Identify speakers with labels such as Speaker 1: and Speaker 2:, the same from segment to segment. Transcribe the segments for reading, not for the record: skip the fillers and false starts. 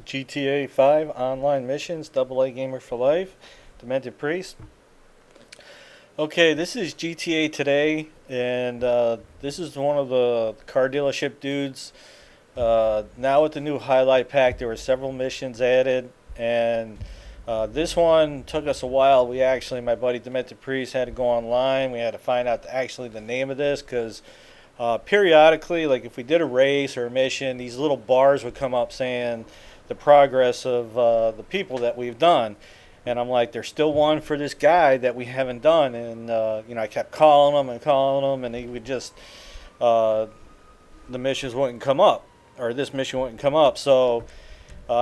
Speaker 1: GTA 5 online missions, Double A Gamer for Life, Demented Priest. Okay, this is GTA today, and this is one of the car dealership dudes. Now with the new highlight pack, there were several missions added, and this one took us a while. We actually, my buddy Demented Priest, had to go online. We had to find out actually the name of this because periodically, like if we did a race or a mission, these little bars would come up saying the progress of the people that we've done. And I'm like, there's still one for this guy that we haven't done. And, I kept calling him, and he would just, the missions wouldn't come up, or this mission wouldn't come up. So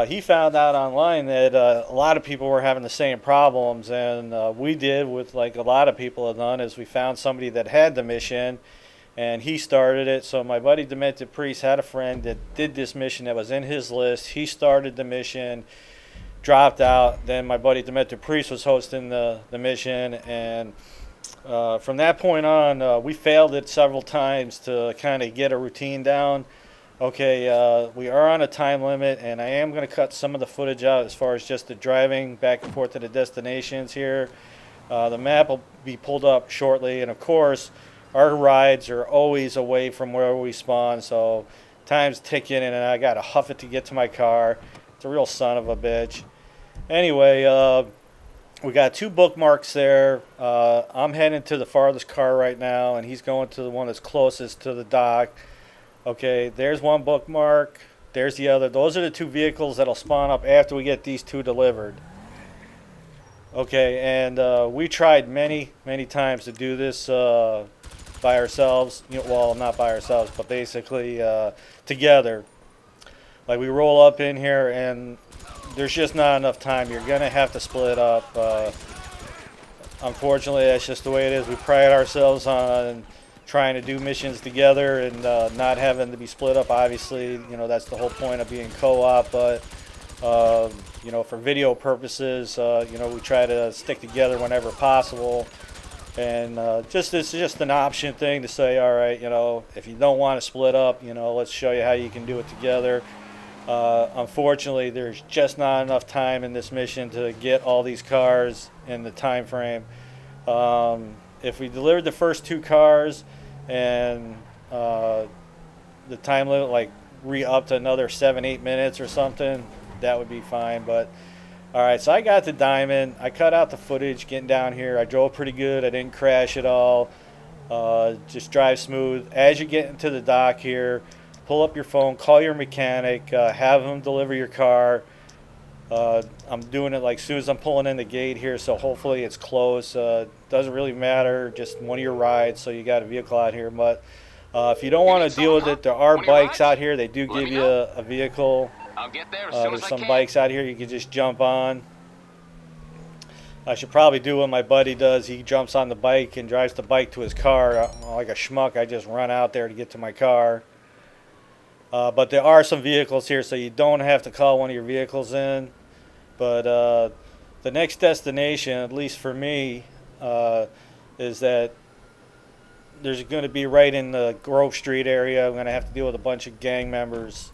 Speaker 1: he found out online that a lot of people were having the same problems. And we did, with like a lot of people have done, is we found somebody that had the mission and he started it. So my buddy Demented Priest had a friend that did this mission that was in his list. He started the mission, dropped out. Then my buddy Demented Priest was hosting the mission, and from that point on, we failed it several times to kind of get a routine down. Okay, we are on a time limit, and I am going to cut some of the footage out as far as just the driving back and forth to the destinations here. The map will be pulled up shortly, and of course, our rides are always away from where we spawn, so time's ticking, and I got to huff it to get to my car. It's a real son of a bitch. Anyway, we got two bookmarks there. I'm heading to the farthest car right now, and he's going to the one that's closest to the dock. Okay, there's one bookmark. There's the other. Those are the two vehicles that'll spawn up after we get these two delivered. Okay, and we tried many, many times to do this by ourselves. Well, not by ourselves, but basically together. Like we roll up in here, and there's just not enough time. You're gonna have to split up. Unfortunately, that's just the way it is. We pride ourselves on trying to do missions together and not having to be split up. Obviously, that's the whole point of being co-op. But for video purposes, we try to stick together whenever possible. And it's just an option thing to say, all right, if you don't want to split up, let's show you how you can do it together. Unfortunately, there's just not enough time in this mission to get all these cars in the time frame. If we delivered the first two cars and the time limit like re-up to another 7-8 minutes or something, that would be fine. But all right, so I got the diamond. I cut out the footage getting down here. I drove pretty good. I didn't crash at all. Just drive smooth. As you get into the dock here, pull up your phone, call your mechanic, have him deliver your car. I'm doing it like soon as I'm pulling in the gate here, so hopefully it's close. Doesn't really matter, just one of your rides, so you got a vehicle out here. But if you don't want to deal with it, there are bikes out here. They do give you a vehicle.
Speaker 2: I'll get there as soon as
Speaker 1: There's
Speaker 2: I
Speaker 1: some
Speaker 2: can.
Speaker 1: bikes out here you can just jump on. I should probably do what my buddy does. He jumps on the bike and drives the bike to his car. Like a schmuck, I just run out there to get to my car. But there are some vehicles here, so you don't have to call one of your vehicles in. But the next destination, at least for me, is that there's going to be right in the Grove Street area. I'm going to have to deal with a bunch of gang members.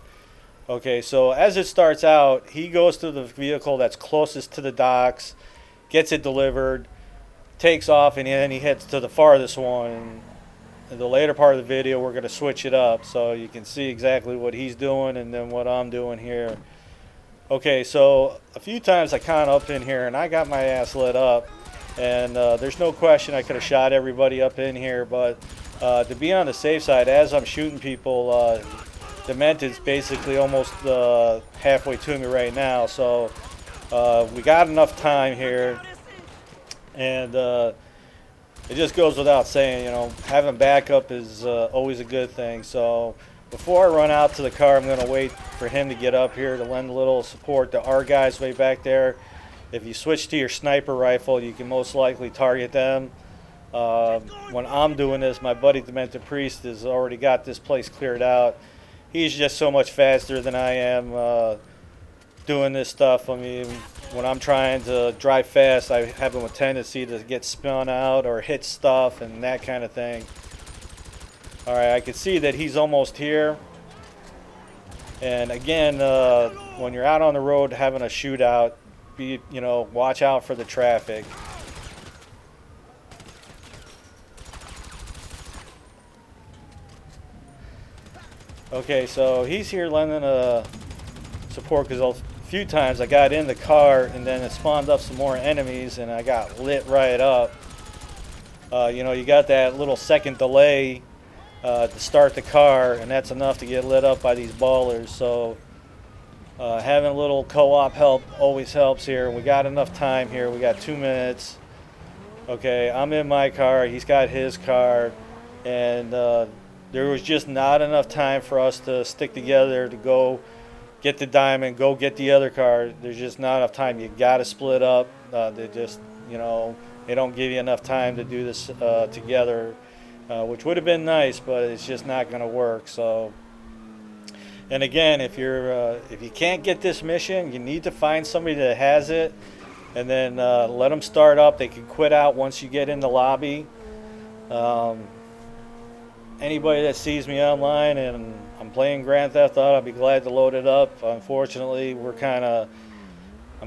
Speaker 1: Okay, so as it starts out, he goes to the vehicle that's closest to the docks, gets it delivered, takes off, and then he heads to the farthest one. In the later part of the video, we're going to switch it up so you can see exactly what he's doing and then what I'm doing here. Okay, so a few times I caught up in here and I got my ass lit up, and there's no question I could have shot everybody up in here, but to be on the safe side, as I'm shooting people, Demented's basically almost halfway to me right now, so we got enough time here, and it just goes without saying, having backup is always a good thing. So before I run out to the car, I'm going to wait for him to get up here to lend a little support to our guys way back there. If you switch to your sniper rifle, you can most likely target them. When I'm doing this, my buddy Demented Priest has already got this place cleared out. He's just so much faster than I am doing this stuff. I mean, when I'm trying to drive fast, I have a tendency to get spun out or hit stuff and that kind of thing. All right, I can see that he's almost here. And again, when you're out on the road having a shootout, watch out for the traffic. Okay, so he's here lending support because a few times I got in the car and then it spawned up some more enemies and I got lit right up. You got that little second delay to start the car, and that's enough to get lit up by these ballers. So having a little co-op help always helps here. We got enough time here. We got 2 minutes. Okay, I'm in my car. He's got his car, and there was just not enough time for us to stick together to go get the diamond, go get the other car. There's just not enough time. You got to split up. They just, they don't give you enough time to do this together, which would have been nice, but it's just not going to work. So, and again, if you can't get this mission, you need to find somebody that has it, and then let them start up. They can quit out once you get in the lobby. Anybody that sees me online and I'm playing Grand Theft Auto, I'll be glad to load it up. Unfortunately, I'm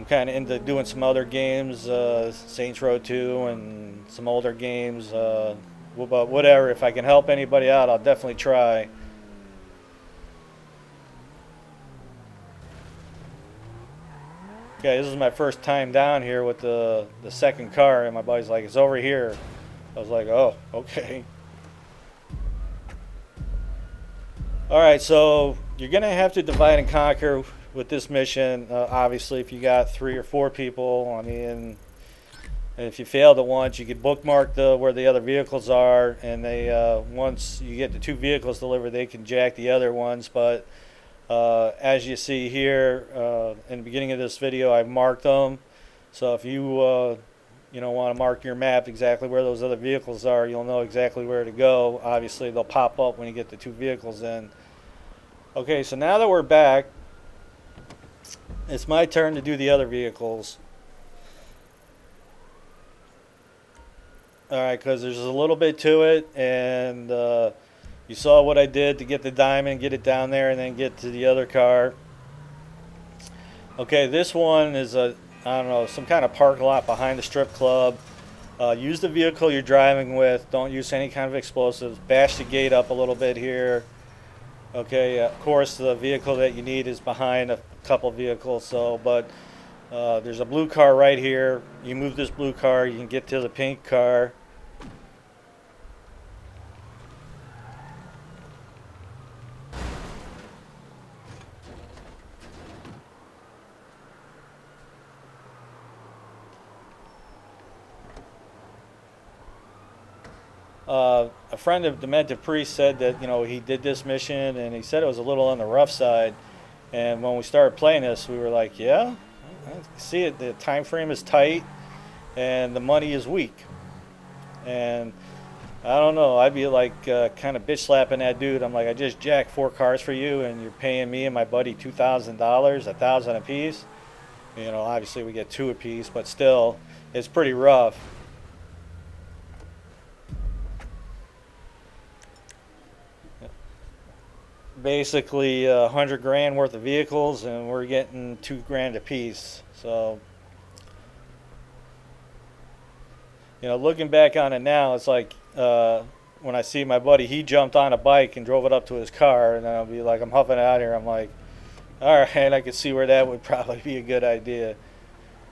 Speaker 1: kind of into doing some other games, Saints Row 2 and some older games. But whatever, if I can help anybody out, I'll definitely try. Okay, this is my first time down here with the second car, and my buddy's like, it's over here. I was like, oh, okay. Alright, so you're going to have to divide and conquer with this mission. Obviously, if you got 3 or 4 people, I mean, if you failed at once, you could bookmark where the other vehicles are, and they once you get the 2 vehicles delivered, they can jack the other ones. But as you see here in the beginning of this video, I've marked them. So if you want to mark your map exactly where those other vehicles are, you'll know exactly where to go. Obviously, they'll pop up when you get the 2 vehicles in. Okay, so now that we're back, it's my turn to do the other vehicles. Alright, because there's a little bit to it, and you saw what I did to get the diamond, get it down there, and then get to the other car. Okay, this one is I don't know, some kind of parking lot behind the strip club. Use the vehicle you're driving with. Don't use any kind of explosives. Bash the gate up a little bit here. Okay, of course the vehicle that you need is behind a couple vehicles. So, but there's a blue car right here. You move this blue car, you can get to the pink car. A friend of Demented Priest said that he did this mission and he said it was a little on the rough side. And when we started playing this, we were like, yeah, I see it. The time frame is tight and the money is weak. And I don't know. I'd be like kind of bitch slapping that dude. I'm like, I just jacked 4 cars for you, and you're paying me and my buddy $2,000, $1,000 a piece. Obviously we get 2 a piece, but still, it's pretty rough. Basically 100 grand worth of vehicles, and we're getting 2 grand a piece. So looking back on it now, it's like when I see my buddy, he jumped on a bike and drove it up to his car, and I'll be like, I'm huffing out here. I'm like, all right, I could see where that would probably be a good idea.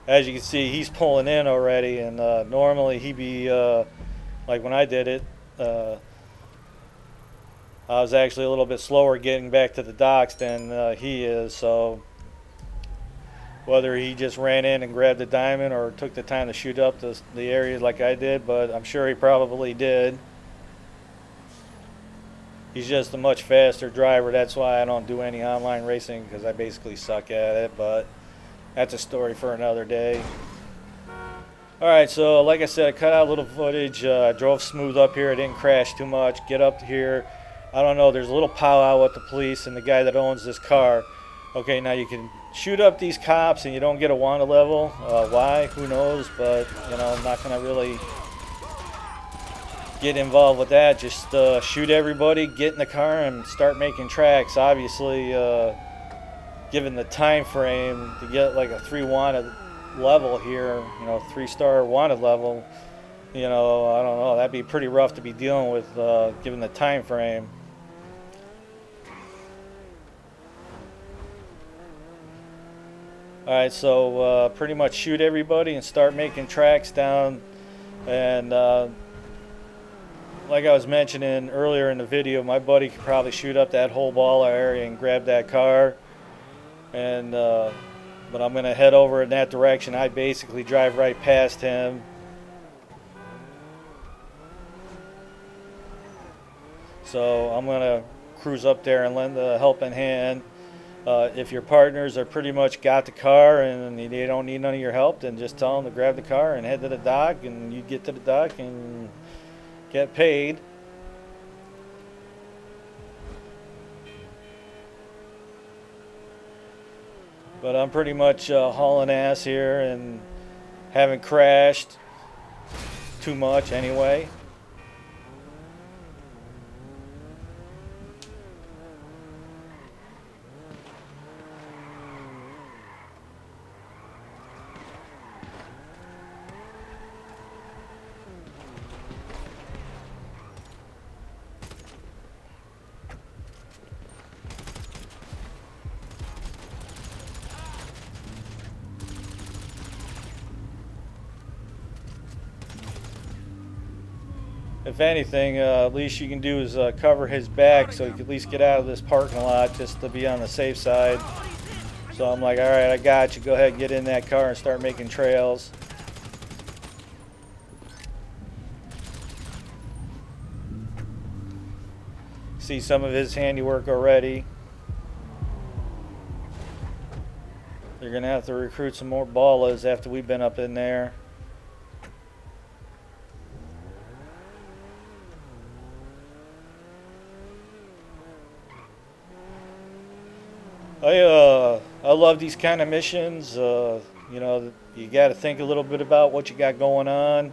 Speaker 1: As you can see, he's pulling in already, and normally he'd be like when I did it, I was actually a little bit slower getting back to the docks than he is. So whether he just ran in and grabbed the diamond or took the time to shoot up the area like I did, but I'm sure he probably did. He's just a much faster driver. That's why I don't do any online racing, because I basically suck at it, but that's a story for another day. Alright, so like I said, I cut out a little footage. I drove smooth up here. I didn't crash too much. Get up here. I don't know, there's a little powwow with the police and the guy that owns this car. Okay, now you can shoot up these cops and you don't get a wanted level. Why? Who knows? But, I'm not going to really get involved with that. Just shoot everybody, get in the car, and start making tracks. Obviously, given the time frame to get like a 3 wanted level here, 3-star wanted level, I don't know, that'd be pretty rough to be dealing with given the time frame. Alright, so pretty much shoot everybody and start making tracks down. And like I was mentioning earlier in the video, my buddy could probably shoot up that whole ball area and grab that car. And but I'm going to head over in that direction. I basically drive right past him. So I'm going to cruise up there and lend a helping hand. If your partners are pretty much got the car and they don't need none of your help, then just tell them to grab the car and head to the dock, and you get to the dock and get paid. But I'm pretty much hauling ass here and haven't crashed too much anyway. If anything, least you can do is cover his back so he can at least get out of this parking lot just to be on the safe side. So I'm like, alright, I got you. Go ahead and get in that car and start making trails. See some of his handiwork already. They're going to have to recruit some more ballas after we've been up in there. I love these kind of missions. You got to think a little bit about what you got going on,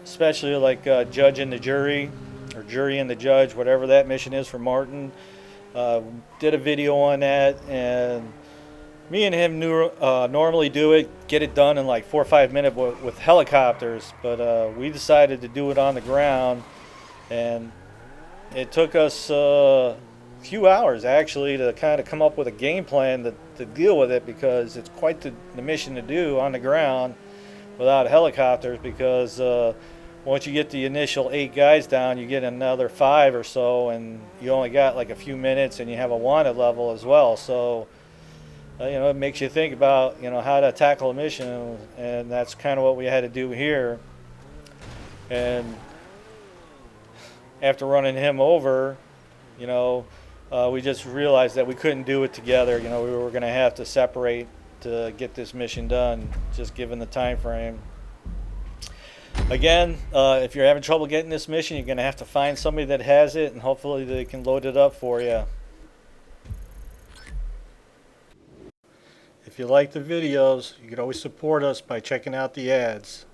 Speaker 1: especially like judge and the jury, or jury and the judge, whatever that mission is for Martin. Did a video on that, and me and him normally do it, get it done in like 4 or 5 minutes with helicopters, but we decided to do it on the ground, and it took us few hours actually to kind of come up with a game plan to deal with it, because it's quite the mission to do on the ground without helicopters, because once you get the initial 8 guys down, you get another 5 or so, and you only got like a few minutes, and you have a wanted level as well. So it makes you think about how to tackle a mission, and that's kind of what we had to do here. And after running him over, we just realized that we couldn't do it together. We were going to have to separate to get this mission done, just given the time frame. Again, if you're having trouble getting this mission, you're going to have to find somebody that has it, and hopefully they can load it up for you. If you like the videos, you can always support us by checking out the ads.